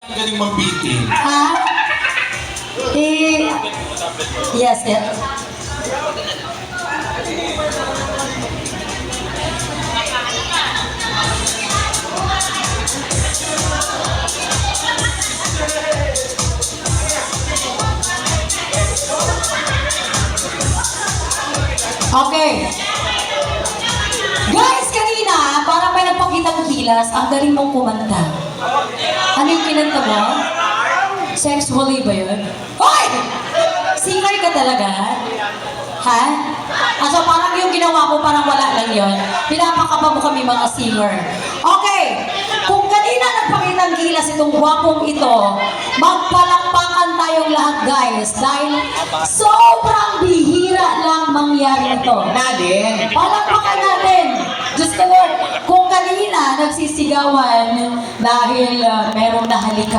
Ang galing mambitin. Ha? Yes, yes. Okay. Guys, kanina, parang may nagpakitang kilas, ang galing mong kumanta. Ano yung kinanta mo? Sexually ba yun? Hoy! Singer ka talaga? Ha? So parang yung ginawa ko, parang wala lang yun. Pinapakaba mo kami mga singer. Okay. Kung kanina nagpakitang kilas itong gwapong ito, magpalakpakan tayong lahat, guys. Dahil sobrang bihira lang mangyari ito. Natin. Palakpakan natin. Diyos ko Lord, kung kanina nagsisigawan dahil merong nahalikan,